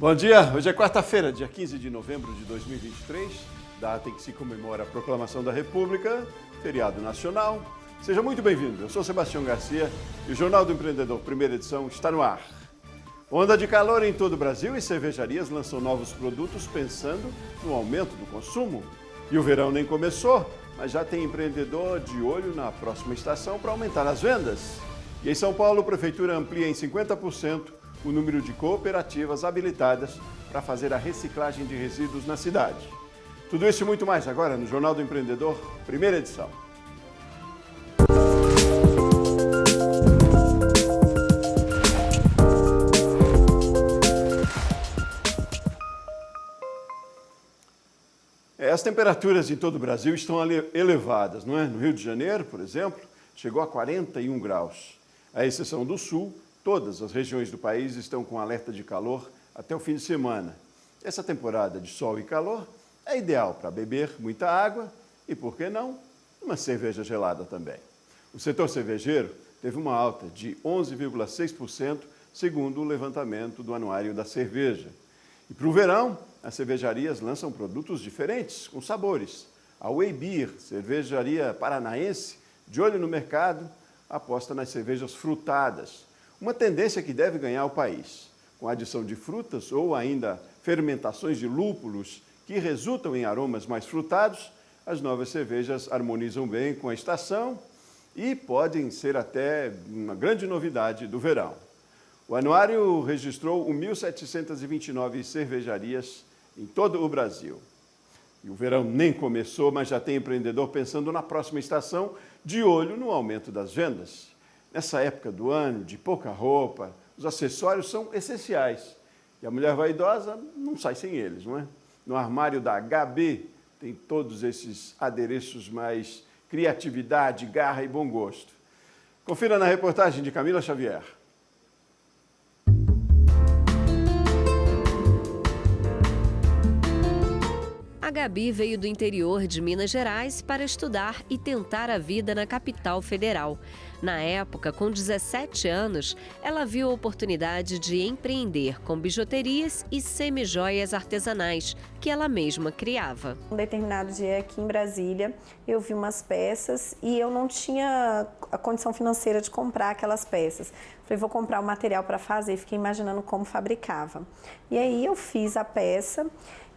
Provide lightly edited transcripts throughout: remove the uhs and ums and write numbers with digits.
Bom dia, hoje é quarta-feira, dia 15 de novembro de 2023, data em que se comemora a Proclamação da República, feriado nacional. Seja muito bem-vindo, eu sou Sebastião Garcia e o Jornal do Empreendedor, primeira edição, está no ar. Onda de calor em todo o Brasil e cervejarias lançam novos produtos pensando no aumento do consumo. E o verão nem começou, mas já tem empreendedor de olho na próxima estação para aumentar as vendas. E em São Paulo, a Prefeitura amplia em 50% o número de cooperativas habilitadas para fazer a reciclagem de resíduos na cidade. Tudo isso e muito mais agora no Jornal do Empreendedor, primeira edição. As temperaturas em todo o Brasil estão elevadas, não é? No Rio de Janeiro, por exemplo, chegou a 41 graus. À exceção do Sul, todas as regiões do país estão com alerta de calor até o fim de semana. Essa temporada de sol e calor é ideal para beber muita água e, por que não, uma cerveja gelada também. O setor cervejeiro teve uma alta de 11,6%, segundo o levantamento do Anuário da Cerveja. E para o verão, as cervejarias lançam produtos diferentes, com sabores. A Whey Beer, cervejaria paranaense, de olho no mercado, aposta nas cervejas frutadas. Uma tendência que deve ganhar o país, com a adição de frutas ou ainda fermentações de lúpulos que resultam em aromas mais frutados, as novas cervejas harmonizam bem com a estação e podem ser até uma grande novidade do verão. O anuário registrou 1.729 cervejarias em todo o Brasil. E o verão nem começou, mas já tem empreendedor pensando na próxima estação, de olho no aumento das vendas. Nessa época do ano, de pouca roupa, os acessórios são essenciais. E a mulher vaidosa não sai sem eles, não é? No armário da HB tem todos esses adereços mais criatividade, garra e bom gosto. Confira na reportagem de Camila Xavier. A Gabi veio do interior de Minas Gerais para estudar e tentar a vida na capital federal. Na época, com 17 anos, ela viu a oportunidade de empreender com bijuterias e semijoias artesanais, que ela mesma criava. Um determinado dia aqui em Brasília, eu vi umas peças e eu não tinha a condição financeira de comprar aquelas peças. Falei, vou comprar o material para fazer, fiquei imaginando como fabricava. E aí eu fiz a peça.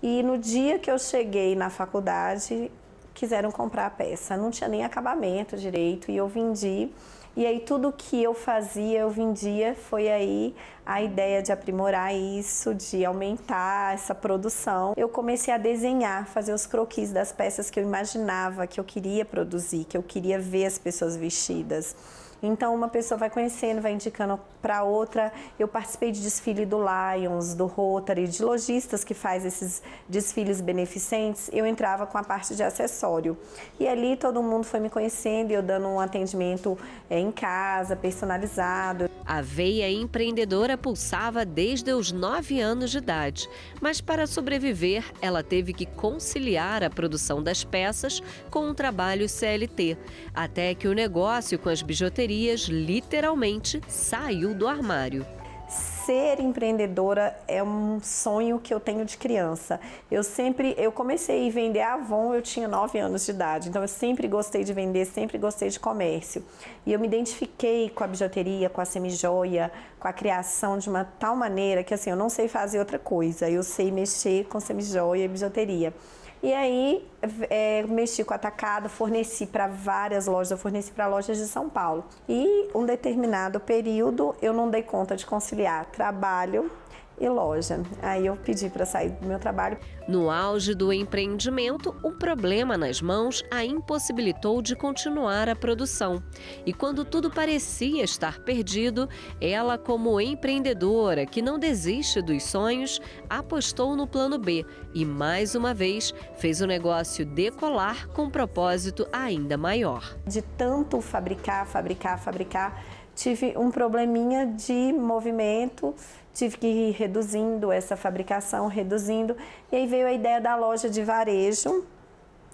E no dia que eu cheguei na faculdade, quiseram comprar a peça. Não tinha nem acabamento direito e eu vendi. E aí tudo que eu fazia, eu vendia. Foi aí a ideia de aprimorar isso, de aumentar essa produção. Eu comecei a desenhar, fazer os croquis das peças que eu imaginava, que eu queria produzir, que eu queria ver as pessoas vestidas. Então, uma pessoa vai conhecendo, vai indicando para outra. Eu participei de desfile do Lions, do Rotary, de lojistas que faz esses desfiles beneficentes. Eu entrava com a parte de acessório. E ali todo mundo foi me conhecendo e eu dando um atendimento em casa, personalizado. A veia empreendedora pulsava desde os 9 anos de idade. Mas para sobreviver, ela teve que conciliar a produção das peças com um trabalho CLT. Até que o negócio com as bijuterias literalmente saiu do armário. Ser empreendedora é um sonho que eu tenho de criança. Eu comecei a vender Avon, eu tinha 9 anos de idade, então eu sempre gostei de vender, sempre gostei de comércio. E eu me identifiquei com a bijuteria, com a semijoia, com a criação de uma tal maneira que assim, eu não sei fazer outra coisa, eu sei mexer com semijoia e bijuteria. E aí, mexi com atacado, forneci para várias lojas, eu forneci para lojas de São Paulo. E um determinado período, eu não dei conta de conciliar trabalho e loja. Aí eu pedi para sair do meu trabalho. No auge do empreendimento, um problema nas mãos a impossibilitou de continuar a produção. E quando tudo parecia estar perdido, ela, como empreendedora que não desiste dos sonhos, apostou no plano B e, mais uma vez, fez o negócio decolar com um propósito ainda maior. De tanto fabricar, tive um probleminha de movimento, tive que ir reduzindo essa fabricação, e aí veio a ideia da loja de varejo.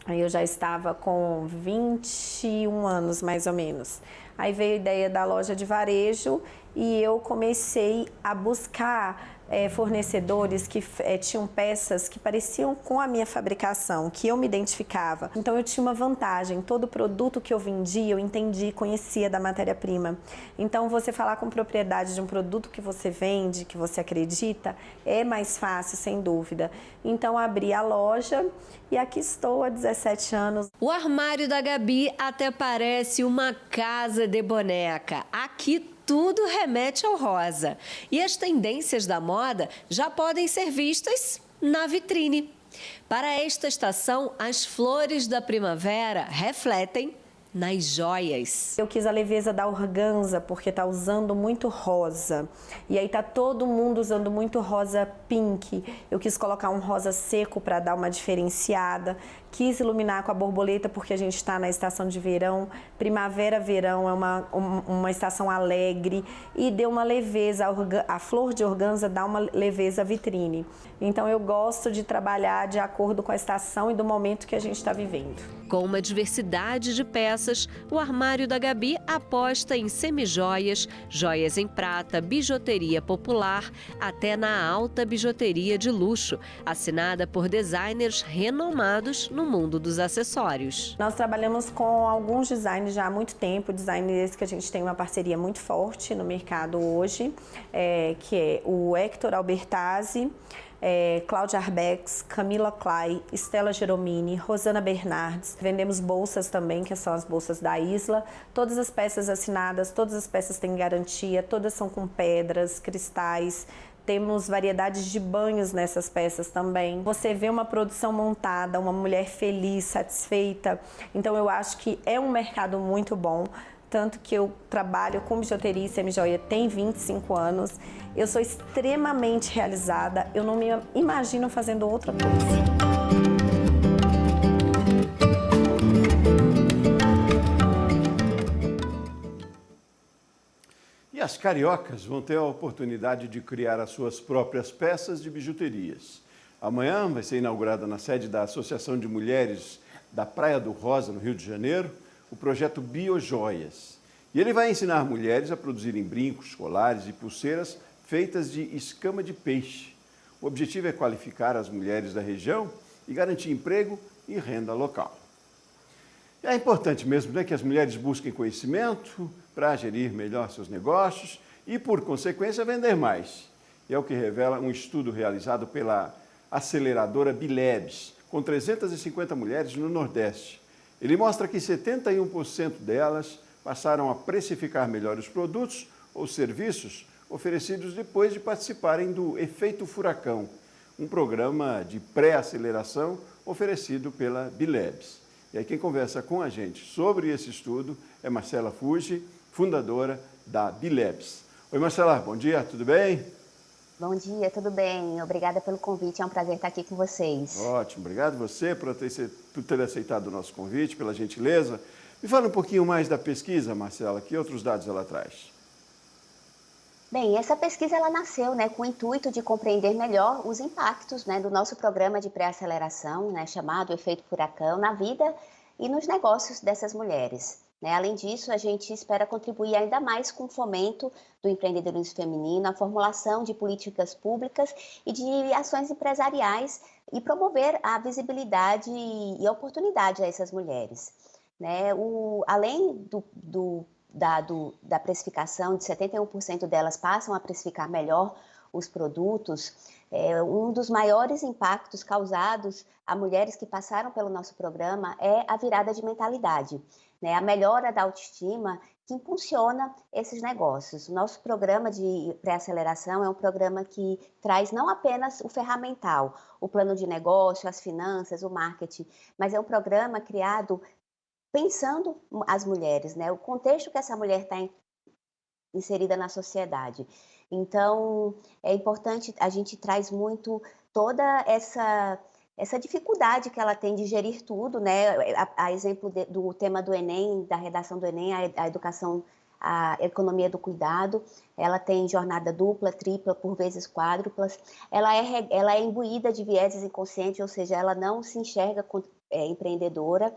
Aí eu já estava com 21 anos, mais ou menos. Aí veio a ideia da loja de varejo e eu comecei a buscar fornecedores que tinham peças que pareciam com a minha fabricação, que eu me identificava. Então eu tinha uma vantagem, todo produto que eu vendia eu entendi, conhecia da matéria-prima. Então você falar com propriedade de um produto que você vende, que você acredita, é mais fácil, sem dúvida. Então abri a loja e aqui estou há 17 anos. O armário da Gabi até parece uma casa de boneca. Aqui tudo remete ao rosa. E as tendências da moda já podem ser vistas na vitrine. Para esta estação, as flores da primavera refletem nas joias. Eu quis a leveza da organza, porque tá usando muito rosa. E aí tá todo mundo usando muito rosa pink. Eu quis colocar um rosa seco para dar uma diferenciada. Quis iluminar com a borboleta, porque a gente está na estação de verão. Primavera, verão é uma estação alegre e deu uma leveza. A flor de organza dá uma leveza à vitrine. Então eu gosto de trabalhar de acordo com a estação e do momento que a gente está vivendo. Com uma diversidade de peças, o armário da Gabi aposta em semijoias, joias em prata, bijuteria popular, até na alta bijuteria de luxo, assinada por designers renomados no mundo dos acessórios. Nós trabalhamos com alguns designers já há muito tempo, designers que a gente tem uma parceria muito forte no mercado hoje, que é o Hector Albertazzi, Cláudia Arbex, Camila Clay, Stella Geromini, Rosana Bernardes. Vendemos bolsas também, que são as bolsas da Isla. Todas as peças assinadas, todas as peças têm garantia, todas são com pedras, cristais. Temos variedades de banhos nessas peças também. Você vê uma produção montada, uma mulher feliz, satisfeita. Então eu acho que é um mercado muito bom. Tanto que eu trabalho com bijuteria e semijoia tem 25 anos. Eu sou extremamente realizada, eu não me imagino fazendo outra coisa. E as cariocas vão ter a oportunidade de criar as suas próprias peças de bijuterias. Amanhã vai ser inaugurada na sede da Associação de Mulheres da Praia do Rosa, no Rio de Janeiro, o projeto Biojoias. E ele vai ensinar mulheres a produzirem brincos, colares e pulseiras feitas de escama de peixe. O objetivo é qualificar as mulheres da região e garantir emprego e renda local. E é importante mesmo, né, que as mulheres busquem conhecimento para gerir melhor seus negócios e, por consequência, vender mais. E é o que revela um estudo realizado pela aceleradora Bilebs, com 350 mulheres no Nordeste. Ele mostra que 71% delas passaram a precificar melhor os produtos ou serviços oferecidos depois de participarem do Efeito Furacão, um programa de pré-aceleração oferecido pela Bilebs. E aí quem conversa com a gente sobre esse estudo é Marcela Fuji, fundadora da Bilebs. Oi Marcela, bom dia, tudo bem? Bom dia, tudo bem? Obrigada pelo convite, é um prazer estar aqui com vocês. Ótimo, obrigado você por ter aceitado o nosso convite, pela gentileza. Me fala um pouquinho mais da pesquisa, Marcela, que outros dados ela traz? Bem, essa pesquisa ela nasceu com o intuito de compreender melhor os impactos do nosso programa de pré-aceleração, chamado Efeito Furacão, na vida e nos negócios dessas mulheres. Além disso, a gente espera contribuir ainda mais com o fomento do empreendedorismo feminino, a formulação de políticas públicas e de ações empresariais e promover a visibilidade e a oportunidade a essas mulheres. Além da precificação, de 71% delas passam a precificar melhor os produtos, um dos maiores impactos causados a mulheres que passaram pelo nosso programa é a virada de mentalidade, a melhora da autoestima que impulsiona esses negócios. O nosso programa de pré-aceleração é um programa que traz não apenas o ferramental, o plano de negócio, as finanças, o marketing, mas é um programa criado pensando as mulheres, o contexto que essa mulher está inserida na sociedade. Então, é importante, a gente traz muito toda essa dificuldade que ela tem de gerir tudo, a exemplo do tema do Enem, da redação do Enem, a educação, a economia do cuidado, ela tem jornada dupla, tripla, por vezes quádruplas, ela é imbuída de vieses inconscientes, ou seja, ela não se enxerga empreendedora.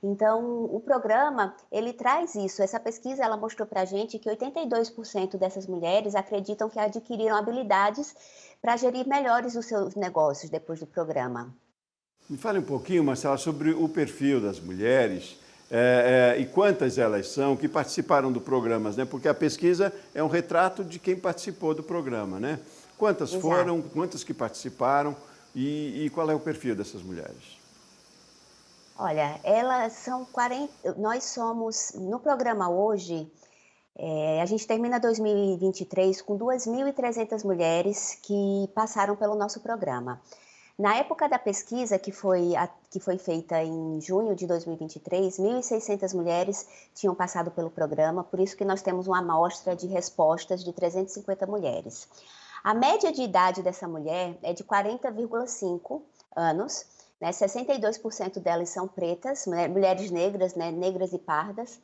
Então, o programa, ele traz isso. Essa pesquisa, ela mostrou para a gente que 82% dessas mulheres acreditam que adquiriram habilidades para gerir melhores os seus negócios depois do programa. Me fale um pouquinho, Marcela, sobre o perfil das mulheres e quantas elas são que participaram do programa, né? Porque a pesquisa é um retrato de quem participou do programa, né? Quantas Exato. foram, quantas que participaram e qual é o perfil dessas mulheres? Olha, elas são 40, nós somos, no programa hoje, a gente termina 2023 com 2.300 mulheres que passaram pelo nosso programa. Na época da pesquisa, que foi feita em junho de 2023, 1.600 mulheres tinham passado pelo programa, por isso que nós temos uma amostra de respostas de 350 mulheres. A média de idade dessa mulher é de 40,5 anos, né? 62% delas são pretas, mulheres negras, né? Negras e pardas,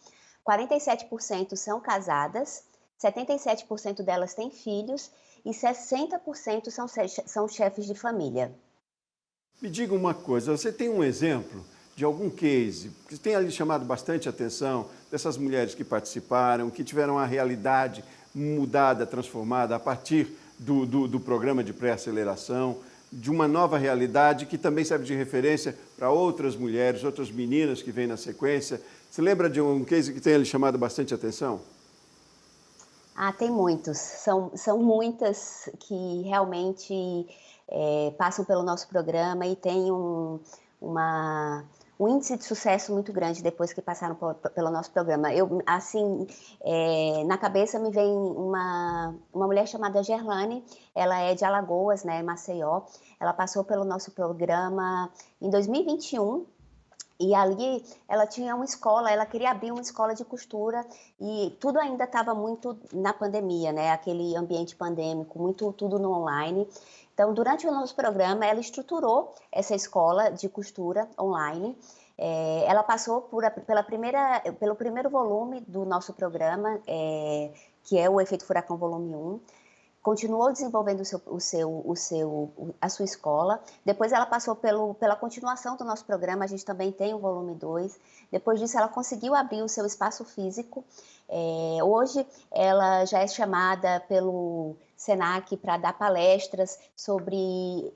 47% são casadas, 77% delas têm filhos e 60% são chefes de família. Me diga uma coisa, você tem um exemplo de algum case que tenha lhe chamado bastante atenção, dessas mulheres que participaram, que tiveram a realidade mudada, transformada a partir do programa de pré-aceleração, de uma nova realidade que também serve de referência para outras mulheres, outras meninas que vêm na sequência? Você lembra de um case que tenha lhe chamado bastante atenção? Tem muitos. São muitas que realmente passam pelo nosso programa e têm um índice de sucesso muito grande depois que passaram pelo nosso programa. Na cabeça me vem uma mulher chamada Gerlane, ela é de Alagoas, né, Maceió. Ela passou pelo nosso programa em 2021. E ali ela tinha uma escola, ela queria abrir uma escola de costura e tudo ainda estava muito na pandemia, né? Aquele ambiente pandêmico, muito tudo no online. Então, durante o nosso programa, ela estruturou essa escola de costura online. Ela passou pelo primeiro volume do nosso programa, que é o Efeito Furacão Volume 1. Continuou desenvolvendo a sua escola. Depois ela passou pela continuação do nosso programa, a gente também tem o volume 2. Depois disso ela conseguiu abrir o seu espaço físico. Hoje ela já é chamada pelo Senac para dar palestras sobre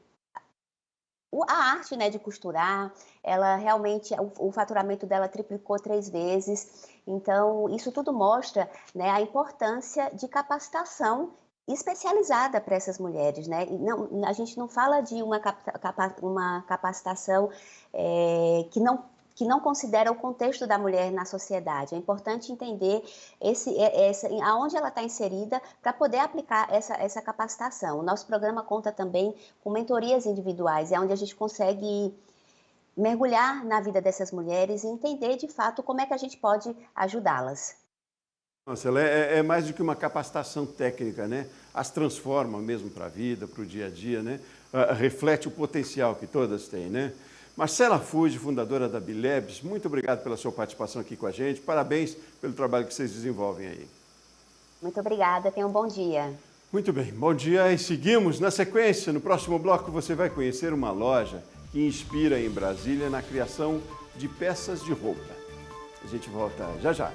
a arte, né, de costurar. Ela realmente, o faturamento dela triplicou 3 vezes. Então isso tudo mostra, né, a importância de capacitação especializada para essas mulheres, né? E a gente não fala de uma capacitação que não considera o contexto da mulher na sociedade. É importante entender aonde ela está inserida para poder aplicar essa capacitação. O nosso programa conta também com mentorias individuais, é onde a gente consegue mergulhar na vida dessas mulheres e entender de fato como é que a gente pode ajudá-las. Nossa, ela é mais do que uma capacitação técnica, né? As transforma mesmo para a vida, para o dia a dia, né? Reflete o potencial que todas têm, né? Marcela Fuji, fundadora da Bilebs, muito obrigado pela sua participação aqui com a gente. Parabéns pelo trabalho que vocês desenvolvem aí. Muito obrigada, tenha um bom dia. Muito bem, bom dia e seguimos na sequência. No próximo bloco você vai conhecer uma loja que inspira em Brasília na criação de peças de roupa. A gente volta já já.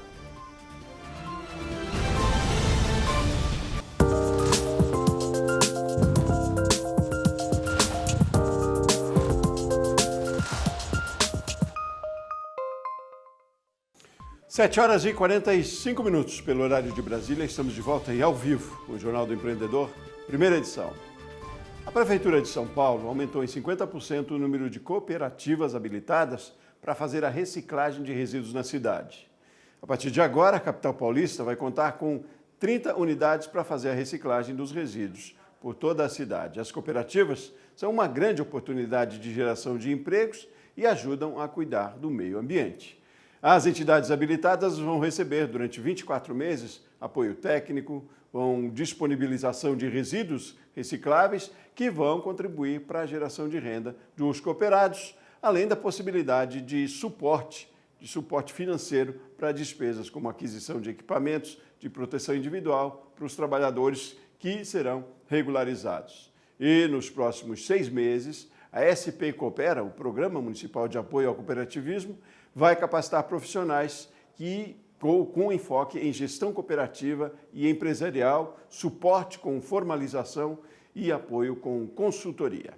Sete horas e 45 minutos pelo horário de Brasília, estamos de volta e ao vivo com o Jornal do Empreendedor, primeira edição. A Prefeitura de São Paulo aumentou em 50% o número de cooperativas habilitadas para fazer a reciclagem de resíduos na cidade. A partir de agora, a capital paulista vai contar com 30 unidades para fazer a reciclagem dos resíduos por toda a cidade. As cooperativas são uma grande oportunidade de geração de empregos e ajudam a cuidar do meio ambiente. As entidades habilitadas vão receber, durante 24 meses, apoio técnico, disponibilização de resíduos recicláveis que vão contribuir para a geração de renda dos cooperados, além da possibilidade de suporte financeiro para despesas como aquisição de equipamentos de proteção individual para os trabalhadores que serão regularizados. E nos próximos 6 meses, a SP Coopera, o Programa Municipal de Apoio ao Cooperativismo, vai capacitar profissionais com enfoque em gestão cooperativa e empresarial, suporte com formalização e apoio com consultoria.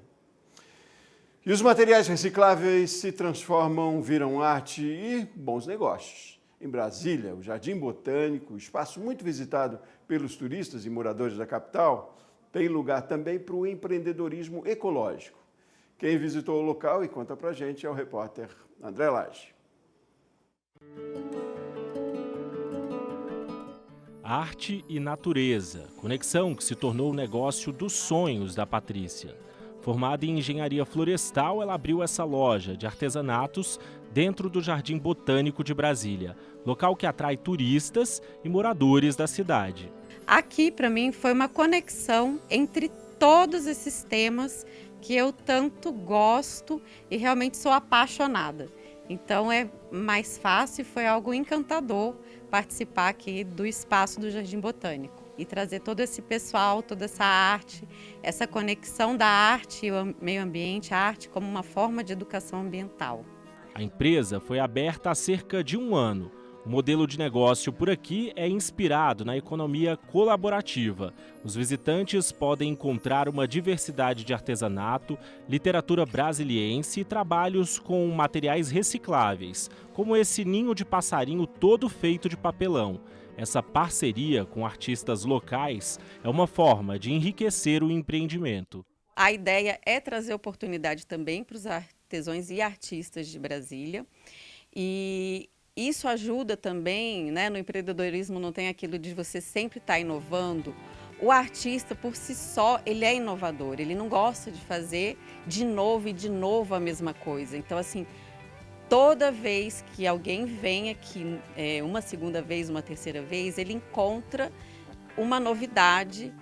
E os materiais recicláveis se transformam, viram arte e bons negócios. Em Brasília, o Jardim Botânico, espaço muito visitado pelos turistas e moradores da capital, tem lugar também para o empreendedorismo ecológico. Quem visitou o local e conta pra gente é o repórter André Lage. Arte e natureza, conexão que se tornou o negócio dos sonhos da Patrícia. Formada em engenharia florestal, ela abriu essa loja de artesanatos dentro do Jardim Botânico de Brasília, local que atrai turistas e moradores da cidade. Aqui, para mim, foi uma conexão entre todos esses temas que eu tanto gosto e realmente sou apaixonada. Então é mais fácil, foi algo encantador participar aqui do espaço do Jardim Botânico e trazer todo esse pessoal, toda essa arte, essa conexão da arte e o meio ambiente, a arte como uma forma de educação ambiental. A empresa foi aberta há cerca de um ano. O modelo de negócio por aqui é inspirado na economia colaborativa. Os visitantes podem encontrar uma diversidade de artesanato, literatura brasiliense e trabalhos com materiais recicláveis, como esse ninho de passarinho todo feito de papelão. Essa parceria com artistas locais é uma forma de enriquecer o empreendimento. A ideia é trazer oportunidade também para os artesãos e artistas de Brasília e isso ajuda também, né, no empreendedorismo não tem aquilo de você sempre estar inovando. O artista, por si só, ele é inovador, ele não gosta de fazer de novo e de novo a mesma coisa. Então, assim, toda vez que alguém vem aqui, uma segunda vez, uma terceira vez, ele encontra uma novidade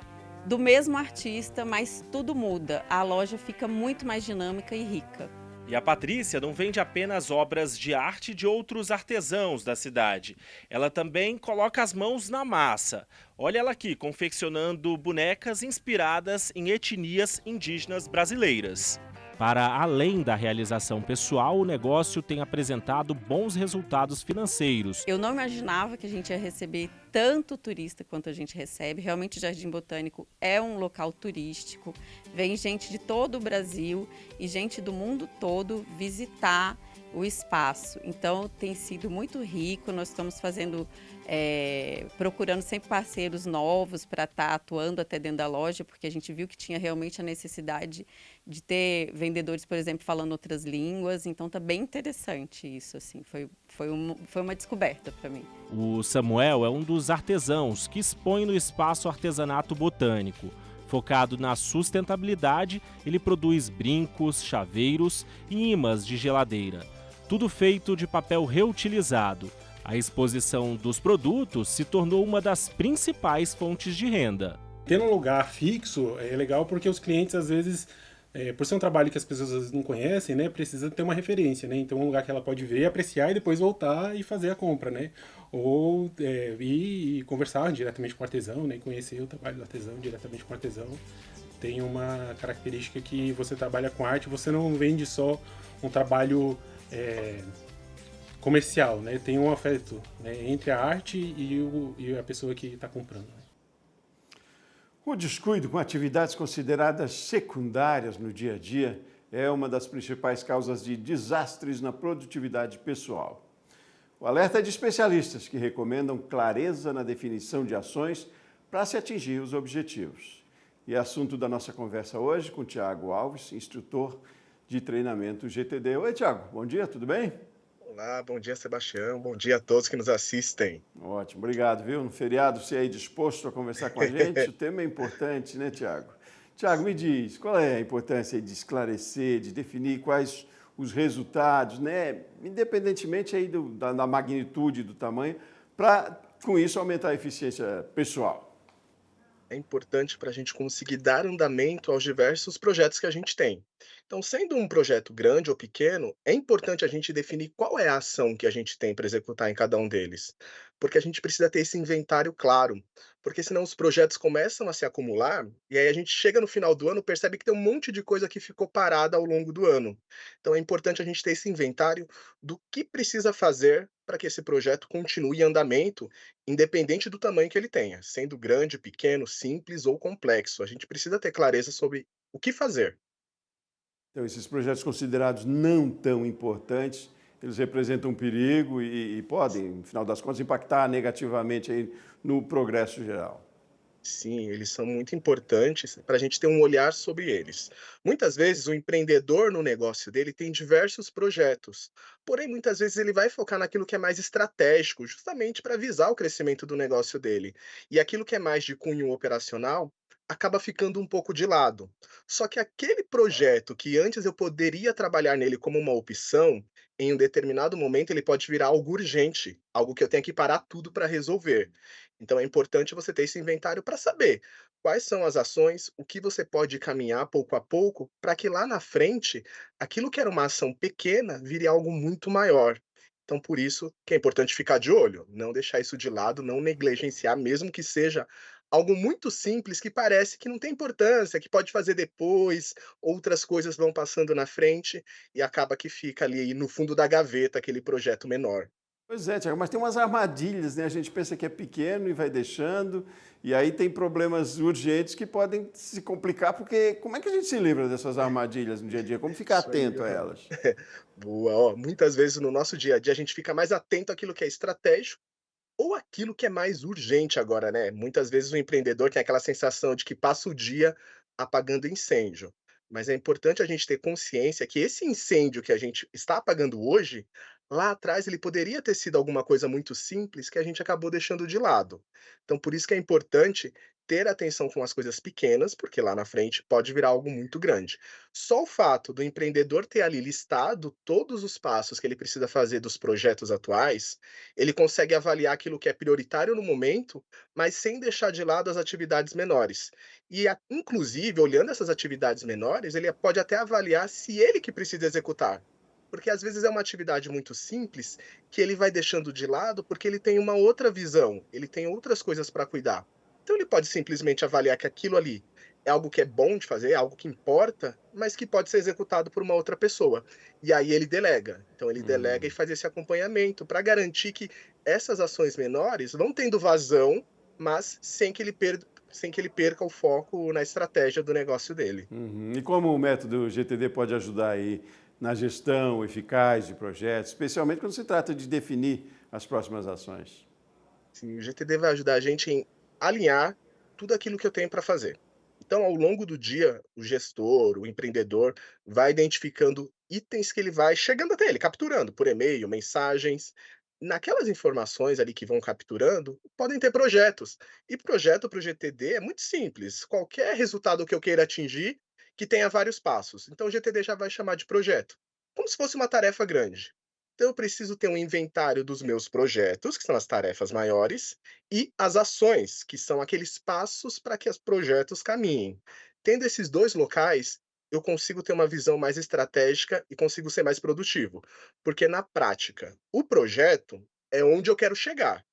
do mesmo artista, mas tudo muda. A loja fica muito mais dinâmica e rica. E a Patrícia não vende apenas obras de arte de outros artesãos da cidade. Ela também coloca as mãos na massa. Olha ela aqui, confeccionando bonecas inspiradas em etnias indígenas brasileiras. Para além da realização pessoal, o negócio tem apresentado bons resultados financeiros. Eu não imaginava que a gente ia receber tanto turista quanto a gente recebe. Realmente o Jardim Botânico é um local turístico. Vem gente de todo o Brasil e gente do mundo todo visitar o espaço. Então tem sido muito rico, nós estamos procurando sempre parceiros novos para estar atuando até dentro da loja, porque a gente viu que tinha realmente a necessidade de ter vendedores, por exemplo, falando outras línguas, então está bem interessante isso, assim, foi uma descoberta para mim. O Samuel é um dos artesãos que expõe no espaço Artesanato Botânico. Focado na sustentabilidade, ele produz brincos, chaveiros e imãs de geladeira. Tudo feito de papel reutilizado. A exposição dos produtos se tornou uma das principais fontes de renda. Ter um lugar fixo é legal porque os clientes, às vezes, por ser um trabalho que as pessoas às vezes não conhecem, né, precisa ter uma referência, né? Então, um lugar que ela pode ver, apreciar e depois voltar e fazer a compra, né? Ou ir e conversar diretamente com o artesão, né? Conhecer o trabalho do artesão diretamente com o artesão. Tem uma característica que você trabalha com arte, você não vende só um trabalho comercial, né? Tem um afeto, né, entre a arte e a pessoa que está comprando. O descuido com atividades consideradas secundárias no dia a dia é uma das principais causas de desastres na produtividade pessoal. O alerta é de especialistas que recomendam clareza na definição de ações para se atingir os objetivos. E é assunto da nossa conversa hoje com Tiago Alves, instrutor de treinamento GTD. Oi, Tiago, bom dia, tudo bem? Olá, bom dia, Sebastião. Bom dia a todos que nos assistem. Ótimo, obrigado, viu? No feriado, você aí disposto a conversar com a gente? O tema é importante, né, Tiago? Tiago, me diz, qual é a importância de esclarecer, de definir quais os resultados, né? Independentemente aí da magnitude, do tamanho, para, com isso, aumentar a eficiência pessoal? É importante para a gente conseguir dar andamento aos diversos projetos que a gente tem. Então, sendo um projeto grande ou pequeno, é importante a gente definir qual é a ação que a gente tem para executar em cada um deles, porque a gente precisa ter esse inventário claro, porque senão os projetos começam a se acumular e aí a gente chega no final do ano, percebe que tem um monte de coisa que ficou parada ao longo do ano. Então é importante a gente ter esse inventário do que precisa fazer para que esse projeto continue em andamento, independente do tamanho que ele tenha, sendo grande, pequeno, simples ou complexo. A gente precisa ter clareza sobre o que fazer. Então, esses projetos considerados não tão importantes, eles representam um perigo e podem, no final das contas, impactar negativamente aí no progresso geral. Sim, eles são muito importantes para a gente ter um olhar sobre eles. Muitas vezes, o empreendedor no negócio dele tem diversos projetos, porém, muitas vezes, ele vai focar naquilo que é mais estratégico, justamente para visar o crescimento do negócio dele. E aquilo que é mais de cunho operacional acaba ficando um pouco de lado. Só que aquele projeto que antes eu poderia trabalhar nele como uma opção, em um determinado momento ele pode virar algo urgente, algo que eu tenho que parar tudo para resolver. Então é importante você ter esse inventário para saber quais são as ações, o que você pode caminhar pouco a pouco, para que lá na frente, aquilo que era uma ação pequena vire algo muito maior. Então, por isso que é importante ficar de olho, não deixar isso de lado, não negligenciar, mesmo que seja algo muito simples que parece que não tem importância, que pode fazer depois, outras coisas vão passando na frente e acaba que fica ali no fundo da gaveta aquele projeto menor. Pois é, Tiago, mas tem umas armadilhas, né? A gente pensa que é pequeno e vai deixando, e aí tem problemas urgentes que podem se complicar, porque como é que a gente se livra dessas armadilhas no dia a dia? Como ficar Isso aí, atento a aham. elas? Boa, ó, muitas vezes no nosso dia a dia a gente fica mais atento àquilo que é estratégico ou aquilo que é mais urgente agora, né? Muitas vezes o empreendedor tem aquela sensação de que passa o dia apagando incêndio. Mas é importante a gente ter consciência que esse incêndio que a gente está apagando hoje, lá atrás ele poderia ter sido alguma coisa muito simples que a gente acabou deixando de lado. Então, por isso que é importante ter atenção com as coisas pequenas, porque lá na frente pode virar algo muito grande. Só o fato do empreendedor ter ali listado todos os passos que ele precisa fazer dos projetos atuais, ele consegue avaliar aquilo que é prioritário no momento, mas sem deixar de lado as atividades menores. E, inclusive, olhando essas atividades menores, ele pode até avaliar se ele que precisa executar. Porque às vezes é uma atividade muito simples que ele vai deixando de lado porque ele tem uma outra visão, ele tem outras coisas para cuidar. Então ele pode simplesmente avaliar que aquilo ali é algo que é bom de fazer, é algo que importa, mas que pode ser executado por uma outra pessoa. E aí ele delega. Então ele delega e faz esse acompanhamento para garantir que essas ações menores vão tendo vazão, mas sem que ele perca o foco na estratégia do negócio dele. Uhum. E como o método GTD pode ajudar aí na gestão eficaz de projetos, especialmente quando se trata de definir as próximas ações? Sim, o GTD vai ajudar a gente em alinhar tudo aquilo que eu tenho para fazer. Então, ao longo do dia, o gestor, o empreendedor, vai identificando itens que ele vai chegando até ele, capturando por e-mail, mensagens. Naquelas informações ali que vão capturando, podem ter projetos. E projeto para o GTD é muito simples. Qualquer resultado que eu queira atingir, que tenha vários passos. Então, o GTD já vai chamar de projeto, como se fosse uma tarefa grande. Então, eu preciso ter um inventário dos meus projetos, que são as tarefas maiores, e as ações, que são aqueles passos para que os projetos caminhem. Tendo esses dois locais, eu consigo ter uma visão mais estratégica e consigo ser mais produtivo. Porque, na prática, o projeto é onde eu quero chegar.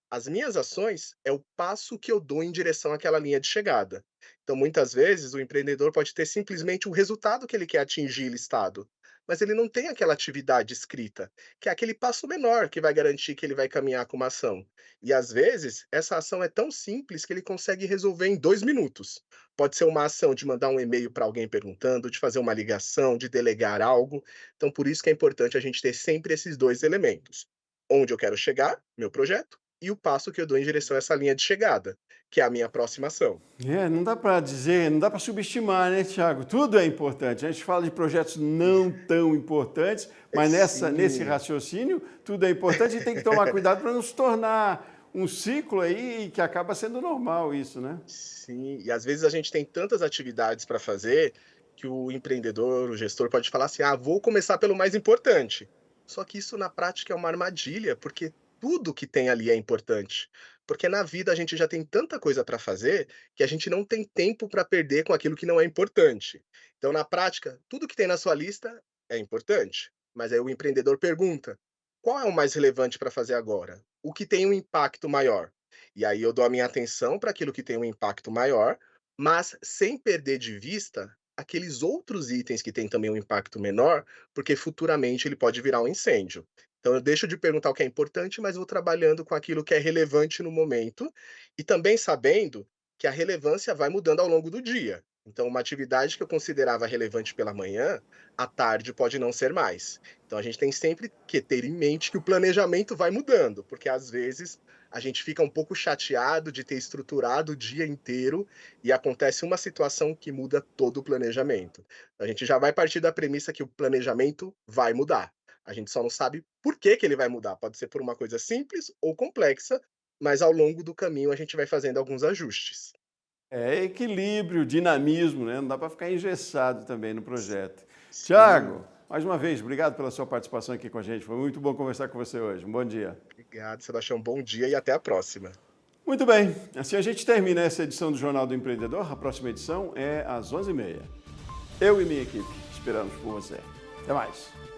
As minhas ações é o passo que eu dou em direção àquela linha de chegada. Então, muitas vezes, o empreendedor pode ter simplesmente o resultado que ele quer atingir listado, mas ele não tem aquela atividade escrita, que é aquele passo menor que vai garantir que ele vai caminhar com uma ação. E às vezes, essa ação é tão simples que ele consegue resolver em 2 minutos. Pode ser uma ação de mandar um e-mail para alguém perguntando, de fazer uma ligação, de delegar algo. Então, por isso que é importante a gente ter sempre esses dois elementos. Onde eu quero chegar, meu projeto, e o passo que eu dou em direção a essa linha de chegada, que é a minha próxima ação. É, não dá para dizer, não dá para subestimar, né, Tiago? Tudo é importante. A gente fala de projetos não tão importantes, mas nesse Sim. raciocínio, tudo é importante e tem que tomar cuidado para não se tornar um ciclo aí que acaba sendo normal isso, né? Sim, e às vezes a gente tem tantas atividades para fazer que o empreendedor, o gestor pode falar assim: "Ah, vou começar pelo mais importante". Só que isso na prática é uma armadilha, porque tudo que tem ali é importante. Porque na vida a gente já tem tanta coisa para fazer que a gente não tem tempo para perder com aquilo que não é importante. Então, na prática, tudo que tem na sua lista é importante. Mas aí o empreendedor pergunta: qual é o mais relevante para fazer agora? O que tem um impacto maior? E aí eu dou a minha atenção para aquilo que tem um impacto maior, mas sem perder de vista aqueles outros itens que têm também um impacto menor, porque futuramente ele pode virar um incêndio. Então eu deixo de perguntar o que é importante, mas vou trabalhando com aquilo que é relevante no momento e também sabendo que a relevância vai mudando ao longo do dia. Então, uma atividade que eu considerava relevante pela manhã, à tarde pode não ser mais. Então, a gente tem sempre que ter em mente que o planejamento vai mudando, porque às vezes a gente fica um pouco chateado de ter estruturado o dia inteiro e acontece uma situação que muda todo o planejamento. A gente já vai partir da premissa que o planejamento vai mudar. A gente só não sabe por que que ele vai mudar. Pode ser por uma coisa simples ou complexa, mas ao longo do caminho a gente vai fazendo alguns ajustes. É equilíbrio, dinamismo, né? Não dá para ficar engessado também no projeto. Sim. Tiago, mais uma vez, obrigado pela sua participação aqui com a gente. Foi muito bom conversar com você hoje. Um bom dia. Obrigado, Sebastião. Bom dia e até a próxima. Muito bem, assim a gente termina essa edição do Jornal do Empreendedor. A próxima edição é às 11h30. Eu e minha equipe esperamos por você. Até mais.